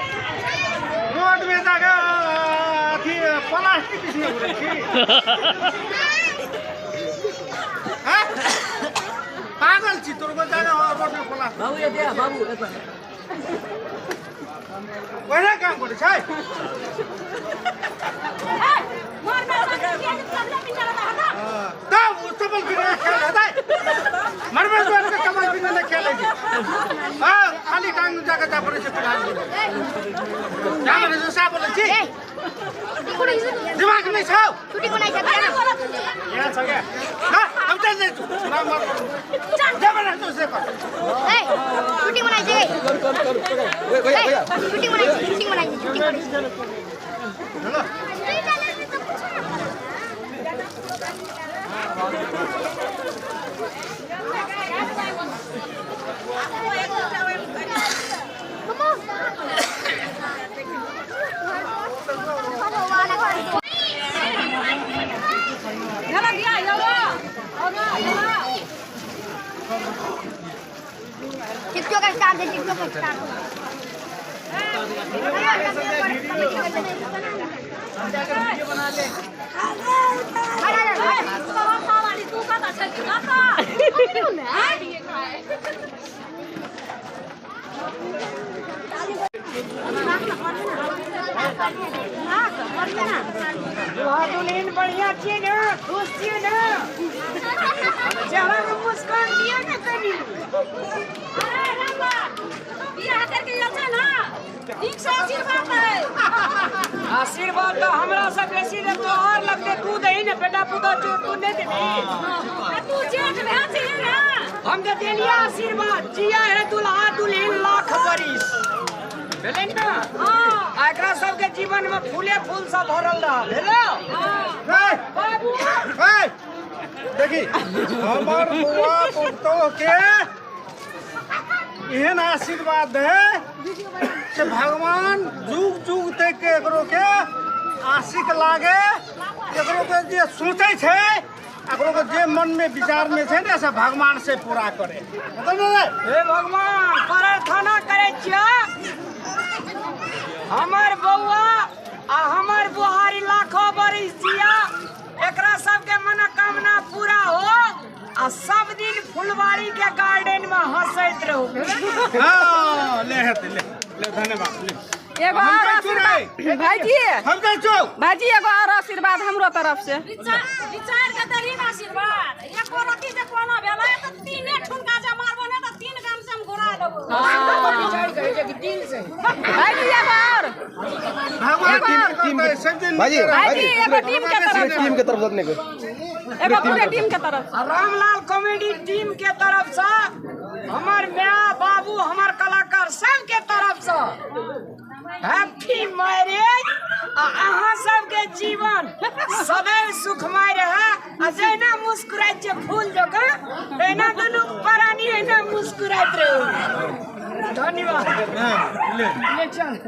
road में जाके plastic किसने बोले पागल छी तोर को जाके रोड में प्लास्टिक बाबू ये दे बाबू वैसा काम करे छै तब चप्पल बिना खेल है मरबे जोर के चप्पल बिना खेलेगी हां खाली टांग जाके जा पड़े छै जा भने जो साब बोले छी दिमाग नहीं छौ छुट्टी बनाई छ यहाँ छ के हां हम चल जाई जा बना तो से कर ए छुट्टी बनाई छ भैया छुट्टी बनाई हेलो टिकटॉक का स्टार्ट है टिकटॉक का स्टार्ट बना ले तू का अच्छा दुल्हन बढ़िया छी ना खुश छी ना चेहरा में मुस्कान दिया ना कभी अरे रामा बियाह करके आयल छै ना ठीक से आशीर्वाद है आशीर्वाद तो हमरा से बेसी दे तो और लगते तू दही ना बेटा पुतो तू नहीं दे तू जेठ भै छी ना हम दे देलिया आशीर्वाद जिया है दुल्हा दुल्हन लाख बरिस भेलै ना हां एकरा सब के जीवन में फूले फूल सब भरल रहा भेलो बाबू देखी हमर बुआ पुतो के एहन आशीर्वाद है कि भगवान जुग जुग तक के एकरो के आशिक लागे एकरो के जे सोचे छै एकरो के जे मन में विचार में छै ने से भगवान से पूरा करे हे भगवान प्रार्थना करे छिया हमर बउआ आ हमर बुहारी लाखों बरिस जिया एकरा सबके मनोकामना पूरा हो आ सब दिन फुलवारी के गार्डन में हंसैत रहू हां ले धन्यवाद ले एगो और आशीर्वाद भाईजी हम जाय छौ भाईजी एगो और आशीर्वाद हमरो तरफ से विचार के दरीन आशीर्वाद एको रति जे कोनो भेलै त तीने ठुनका जे मारबो ने त तीन गाम से हम घुरा देबो विचार करे जे कि दिल से भाईजी एगो और भगवान टीम के सब दिन भाईजी एगो टीम के तरफ अपने को एगो पूरे टीम के तरफ रामलाल कॉमेडी टीम के तरफ से हमर माँ बाबू हमर कलाकार सब के तरफ से हैप्पी मैरिज अहाँ सबके जीवन सदैव सुखमय रहे आ जैना मुस्कुराइत जे फूल जकां तहिना दुनू प्राणी एना मुस्कुराइत रहू धन्यवाद ले चल